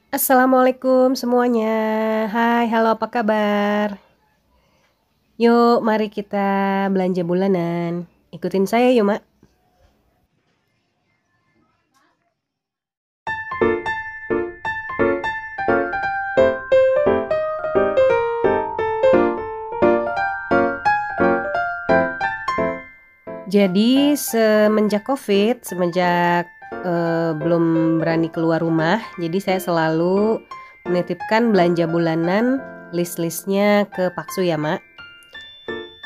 Assalamualaikum semuanya. Hai, halo, apa kabar? Yuk, mari kita belanja bulanan. Ikutin saya yuk, Mak. Jadi semenjak COVID, belum berani keluar rumah, jadi saya selalu menitipkan belanja bulanan list-listnya ke Paksu ya, Mak.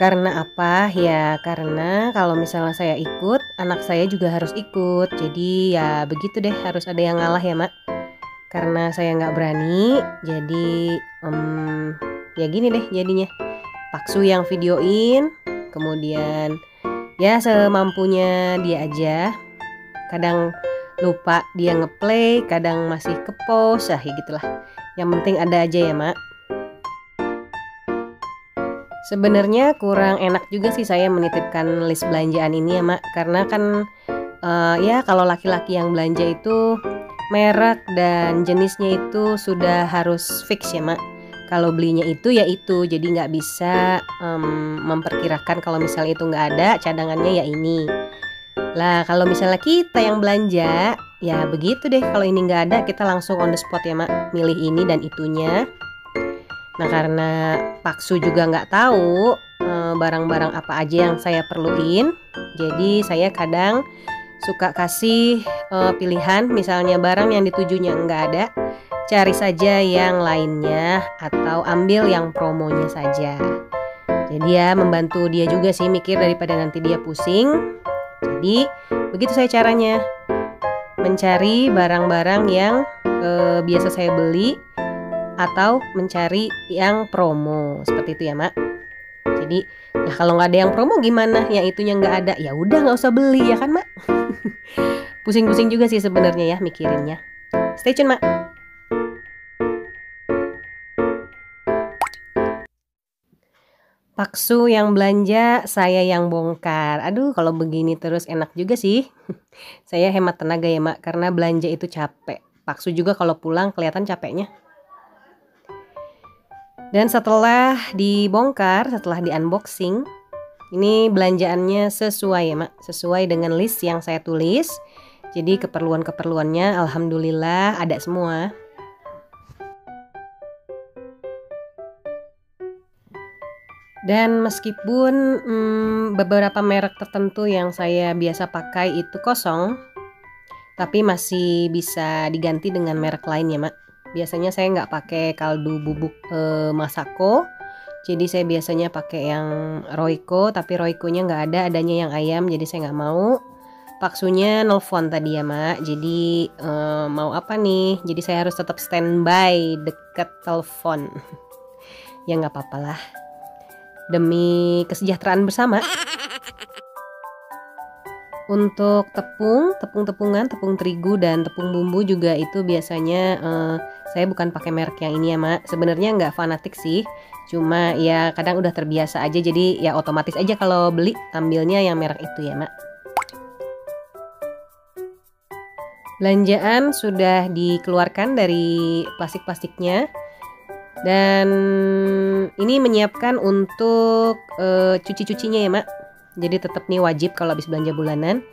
Karena apa? Ya karena kalau misalnya saya ikut, anak saya juga harus ikut. Jadi ya begitu deh, harus ada yang ngalah ya, Mak. Karena saya nggak berani, jadi ya gini deh jadinya. Paksu yang videoin, kemudian ya semampunya dia aja. Kadang lupa dia ngeplay, kadang masih ke pause, ya gitulah. Yang penting ada aja ya, Mak. Sebenarnya kurang enak juga sih saya menitipkan list belanjaan ini ya, Mak. Karena kan ya kalau laki-laki yang belanja itu merek dan jenisnya itu sudah harus fix ya, Mak. Kalau belinya itu ya itu, jadi nggak bisa memperkirakan kalau misalnya itu nggak ada, cadangannya ya ini. Lah kalau misalnya kita yang belanja, ya begitu deh, kalau ini nggak ada kita langsung on the spot ya, Mak, milih ini dan itunya. Nah karena Paksu juga nggak tahu barang-barang apa aja yang saya perluin, jadi saya kadang suka kasih pilihan, misalnya barang yang ditujunya nggak ada, cari saja yang lainnya atau ambil yang promonya saja. Jadi ya membantu dia juga sih mikir daripada nanti dia pusing. Jadi begitu saya caranya, mencari barang-barang yang biasa saya beli atau mencari yang promo seperti itu ya, Mak. Jadi lah kalau nggak ada yang promo gimana? Yang itunya nggak ada, ya udah nggak usah beli ya kan, Mak. Pusing-pusing juga sih sebenarnya ya mikirinnya. Stay tune, Mak. Paksu yang belanja, saya yang bongkar. Aduh, kalau begini terus enak juga sih. Saya hemat tenaga ya, Mak, karena belanja itu capek. Paksu juga kalau pulang kelihatan capeknya. Dan setelah dibongkar, setelah di unboxing, ini belanjaannya sesuai ya, Mak, sesuai dengan list yang saya tulis. Jadi keperluan-keperluannya alhamdulillah ada semua. Dan meskipun beberapa merek tertentu yang saya biasa pakai itu kosong, tapi masih bisa diganti dengan merek lain ya, Mak. Biasanya saya nggak pakai kaldu bubuk Masako, jadi saya biasanya pakai yang Royco, tapi Royco-nya nggak ada, adanya yang ayam, jadi saya nggak mau. Paksunya nelfon tadi ya, Mak, jadi mau apa nih? Jadi saya harus tetap standby deket telepon. Ya nggak apa-apa lah, demi kesejahteraan bersama. Untuk tepung-tepungan, tepung terigu dan tepung bumbu juga itu biasanya saya bukan pakai merek yang ini ya, Mak. Sebenarnya nggak fanatik sih, cuma ya kadang udah terbiasa aja, jadi ya otomatis aja kalau beli ambilnya yang merek itu ya, Mak. Belanjaan sudah dikeluarkan dari plastik-plastiknya. Dan ini menyiapkan untuk cuci-cucinya ya, Mak. Jadi tetap nih wajib kalau habis belanja bulanan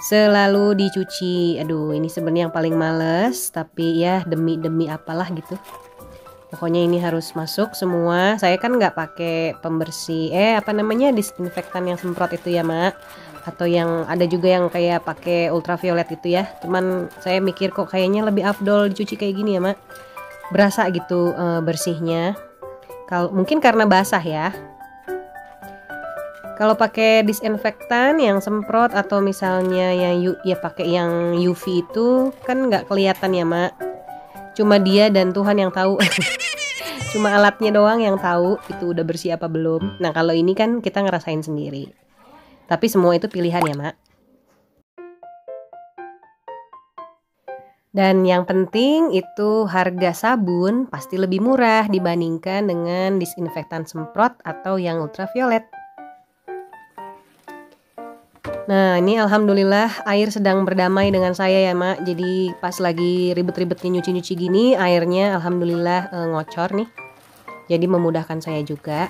selalu dicuci. Aduh, ini sebenarnya yang paling males, tapi ya demi apalah gitu. Pokoknya ini harus masuk semua. Saya kan nggak pakai pembersih disinfektan yang semprot itu ya, Mak. Atau yang ada juga yang kayak pakai ultraviolet itu ya. Cuman saya mikir kok kayaknya lebih afdol dicuci kayak gini ya, Mak. Berasa gitu bersihnya. Kalau mungkin karena basah ya. Kalau pakai disinfektan yang semprot atau misalnya yang pakai yang UV itu kan nggak kelihatan ya, Mak. Cuma dia dan Tuhan yang tahu. Cuma alatnya doang yang tahu itu udah bersih apa belum. Nah kalau ini kan kita ngerasain sendiri. Tapi semua itu pilihan ya, Mak. Dan yang penting itu harga sabun pasti lebih murah dibandingkan dengan disinfektan semprot atau yang ultraviolet. Nah, ini alhamdulillah air sedang berdamai dengan saya ya, Mak. Jadi pas lagi ribet-ribetnya nyuci-nyuci gini, airnya alhamdulillah ngocor nih. Jadi memudahkan saya juga.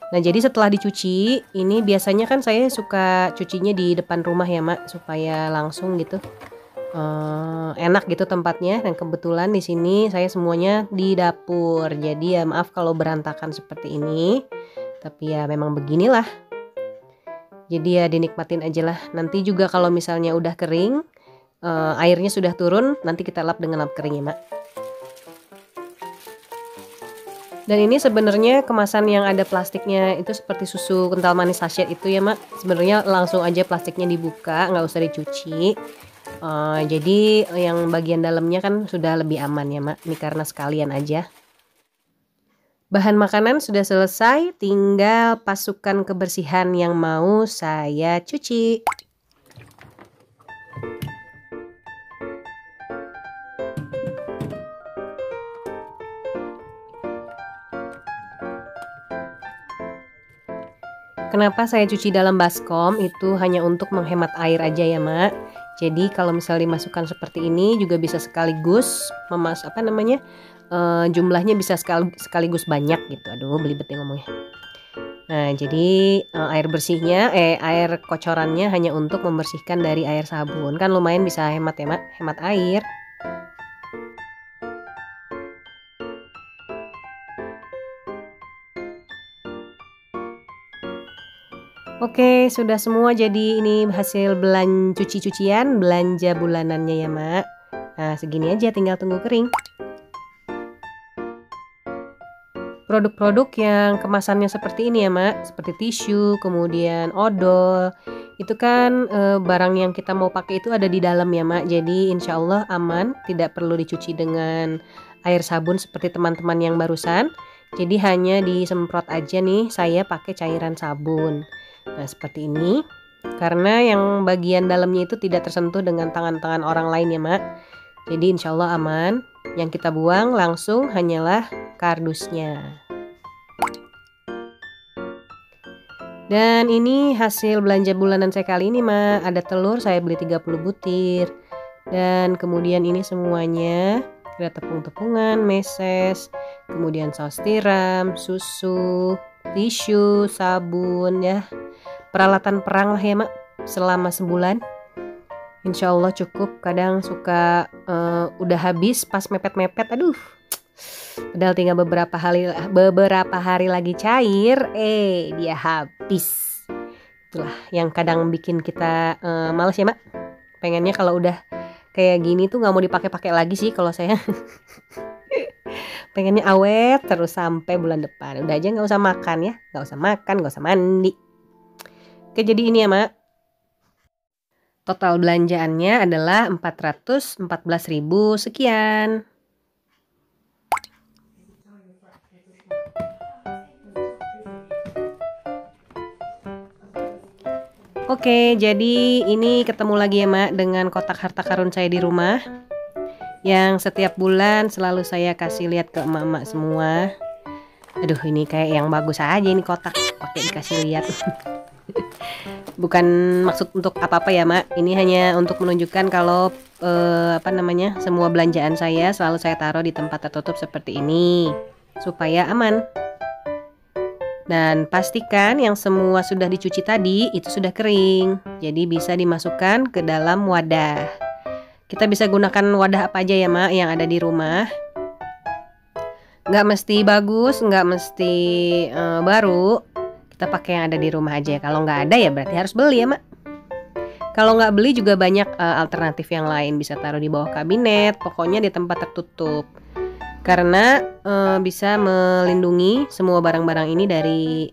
Nah, jadi setelah dicuci, ini biasanya kan saya suka cucinya di depan rumah ya, Mak, supaya langsung gitu. Enak gitu tempatnya, dan kebetulan di sini saya semuanya di dapur. Jadi ya maaf kalau berantakan seperti ini. Tapi ya memang beginilah. Jadi ya dinikmatin aja lah. Nanti juga kalau misalnya udah kering, airnya sudah turun, nanti kita lap dengan lap kering ya, Mak. Dan ini sebenarnya kemasan yang ada plastiknya itu seperti susu kental manis sachet itu ya, Mak. Sebenarnya langsung aja plastiknya dibuka, nggak usah dicuci. Jadi yang bagian dalamnya kan sudah lebih aman ya, Mak. Ini karena sekalian aja. Bahan makanan sudah selesai, tinggal pasukan kebersihan yang mau saya cuci. Kenapa saya cuci dalam baskom? Itu hanya untuk menghemat air aja ya, Mak. Jadi kalau misalnya dimasukkan seperti ini juga bisa sekaligus jumlahnya bisa sekaligus banyak gitu. Aduh, belibet ya ngomongnya. Nah, jadi air kocorannya hanya untuk membersihkan dari air sabun. Kan lumayan bisa hemat ya, Mak, hemat air. Oke, sudah semua, jadi ini hasil cucian belanja bulanannya ya, Mak. Nah, segini aja, tinggal tunggu kering. Produk-produk yang kemasannya seperti ini ya, Mak, seperti tisu, kemudian odol, itu kan barang yang kita mau pakai itu ada di dalam ya, Mak. Jadi insya Allah aman, tidak perlu dicuci dengan air sabun seperti teman-teman yang barusan. Jadi hanya disemprot aja nih, saya pakai cairan sabun. Nah, seperti ini. Karena yang bagian dalamnya itu tidak tersentuh dengan tangan-tangan orang lain ya, Mak. Jadi insya Allah aman. Yang kita buang langsung hanyalah kardusnya. Dan ini hasil belanja bulanan saya kali ini, Mak. Ada telur, saya beli 30 butir. Dan kemudian ini semuanya ada tepung-tepungan, meses, kemudian saus tiram, susu, tisu, sabun ya. Peralatan perang lah ya, Mak, selama sebulan. Insya Allah cukup. Kadang suka udah habis pas mepet-mepet, aduh. Padahal tinggal beberapa hari lagi cair, dia habis. Itulah yang kadang bikin kita males ya, Mak. Pengennya kalau udah kayak gini tuh nggak mau dipakai-pakai lagi sih kalau saya. Pengennya awet terus sampai bulan depan. Udah aja nggak usah makan ya, nggak usah makan, nggak usah mandi. Oke, jadi ini ya, Mak. Total belanjaannya adalah 414.000 sekian. Oke, jadi ini ketemu lagi ya, Mak, dengan kotak harta karun saya di rumah. Yang setiap bulan selalu saya kasih lihat ke emak-emak semua. Aduh, ini kayak yang bagus aja ini kotak pakai dikasih lihat. Bukan maksud untuk apa-apa ya, Mak. Ini hanya untuk menunjukkan kalau semua belanjaan saya selalu saya taruh di tempat tertutup seperti ini supaya aman. Dan pastikan yang semua sudah dicuci tadi itu sudah kering. Jadi bisa dimasukkan ke dalam wadah. Kita bisa gunakan wadah apa aja ya, Mak, yang ada di rumah. Nggak mesti bagus, nggak mesti baru. Kita pakai yang ada di rumah aja. Kalau nggak ada ya berarti harus beli ya, Mak. Kalau nggak beli juga banyak alternatif yang lain. Bisa taruh di bawah kabinet, pokoknya di tempat tertutup. Karena bisa melindungi semua barang-barang ini dari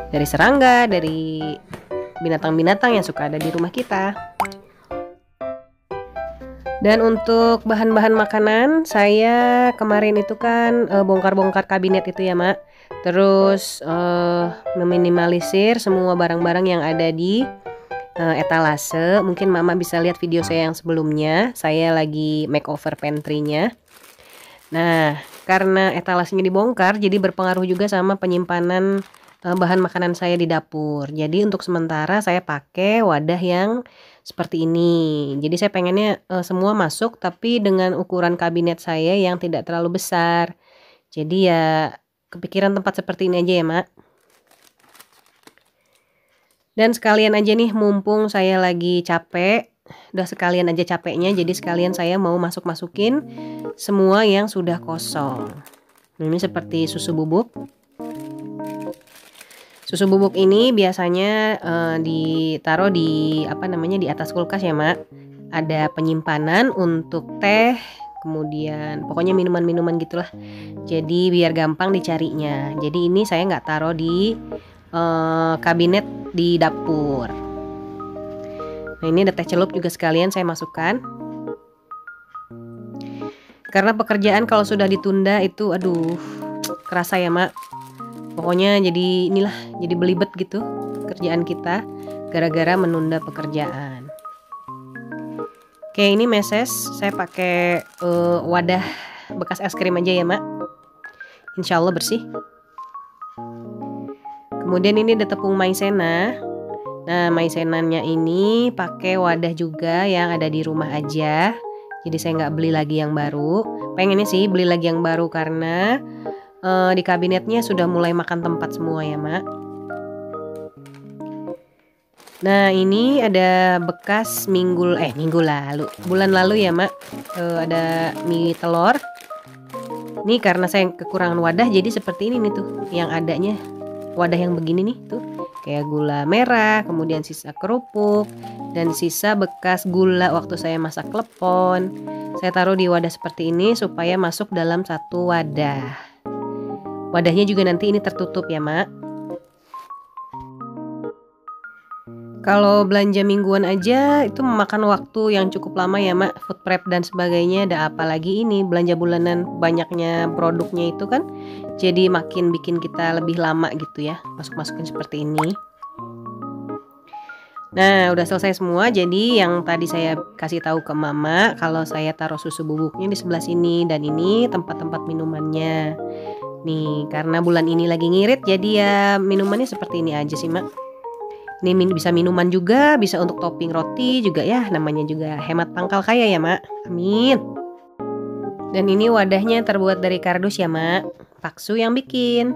dari serangga, dari binatang-binatang yang suka ada di rumah kita. Dan untuk bahan-bahan makanan, saya kemarin itu kan bongkar-bongkar kabinet itu ya, Mak. Terus meminimalisir semua barang-barang yang ada di etalase. Mungkin mama bisa lihat video saya yang sebelumnya, saya lagi makeover pantry-nya. Nah, karena etalasenya dibongkar jadi berpengaruh juga sama penyimpanan bahan makanan saya di dapur. Jadi untuk sementara saya pakai wadah yang seperti ini. Jadi saya pengennya semua masuk tapi dengan ukuran kabinet saya yang tidak terlalu besar. Jadi ya kepikiran tempat seperti ini aja ya, Mak. Dan sekalian aja nih mumpung saya lagi capek, udah sekalian aja capeknya, jadi sekalian saya mau masukin semua yang sudah kosong. Ini seperti susu bubuk. Susu bubuk ini biasanya ditaruh di di atas kulkas ya, Mak. Ada penyimpanan untuk teh, kemudian pokoknya minuman-minuman gitulah. Jadi biar gampang dicarinya. Jadi ini saya nggak taruh di kabinet di dapur. Nah, ini ada teh celup juga sekalian saya masukkan. Karena pekerjaan kalau sudah ditunda itu aduh kerasa ya, Mak. Pokoknya jadi inilah, jadi belibet gitu kerjaan kita gara-gara menunda pekerjaan. Oke, ini meses saya pakai wadah bekas es krim aja ya, Mak. Insya Allah bersih. Kemudian ini ada tepung maizena. Nah, maizenanya ini pakai wadah juga yang ada di rumah aja. Jadi saya nggak beli lagi yang baru. Pengennya sih beli lagi yang baru karena di kabinetnya sudah mulai makan tempat semua ya, Mak. Nah, ini ada bekas bulan lalu ya, Mak. Ada mie telur. Ini karena saya kekurangan wadah jadi seperti ini nih tuh yang adanya. Wadah yang begini nih tuh kayak gula merah, kemudian sisa kerupuk dan sisa bekas gula waktu saya masak klepon. Saya taruh di wadah seperti ini supaya masuk dalam satu wadah. Wadahnya juga nanti ini tertutup ya, Mak. Kalau belanja mingguan aja itu memakan waktu yang cukup lama ya, Mak. Food prep dan sebagainya. Ada apalagi ini belanja bulanan, banyaknya produknya itu kan. Jadi makin bikin kita lebih lama gitu ya. Masukin seperti ini. Nah, udah selesai semua. Jadi yang tadi saya kasih tahu ke Mama kalau saya taruh susu bubuknya di sebelah sini dan ini tempat-tempat minumannya. Nih, karena bulan ini lagi ngirit jadi ya minumannya seperti ini aja sih, Mak. Ini bisa minuman juga, bisa untuk topping roti juga ya, namanya juga hemat pangkal kaya ya, Mak. Amin. Dan ini wadahnya terbuat dari kardus ya, Mak. Paksu yang bikin.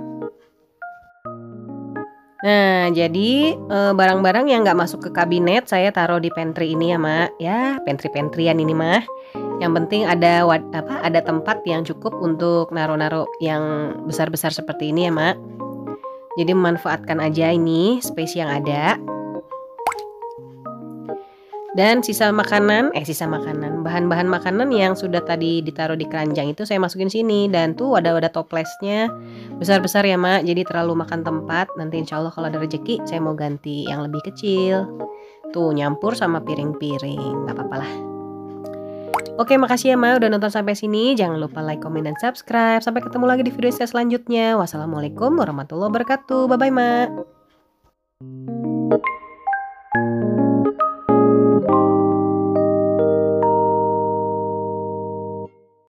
Nah, jadi barang-barang yang nggak masuk ke kabinet saya taruh di pantry ini ya, Mak. Ya, pantry-pantryan ini mah. Yang penting ada ada tempat yang cukup untuk naruh-naruh yang besar-besar seperti ini ya, Mak. Jadi memanfaatkan aja ini space yang ada. Dan bahan-bahan makanan yang sudah tadi ditaruh di keranjang itu saya masukin sini. Dan tuh ada toplesnya besar-besar ya, Mak. Jadi terlalu makan tempat. Nanti insya Allah kalau ada rezeki saya mau ganti yang lebih kecil. Tuh nyampur sama piring-piring, gak apa-apa lah. Oke, makasih ya, Mak udah nonton sampai sini. Jangan lupa like, komen, dan subscribe. Sampai ketemu lagi di video saya selanjutnya. Wassalamualaikum warahmatullahi wabarakatuh. Bye-bye, Mak.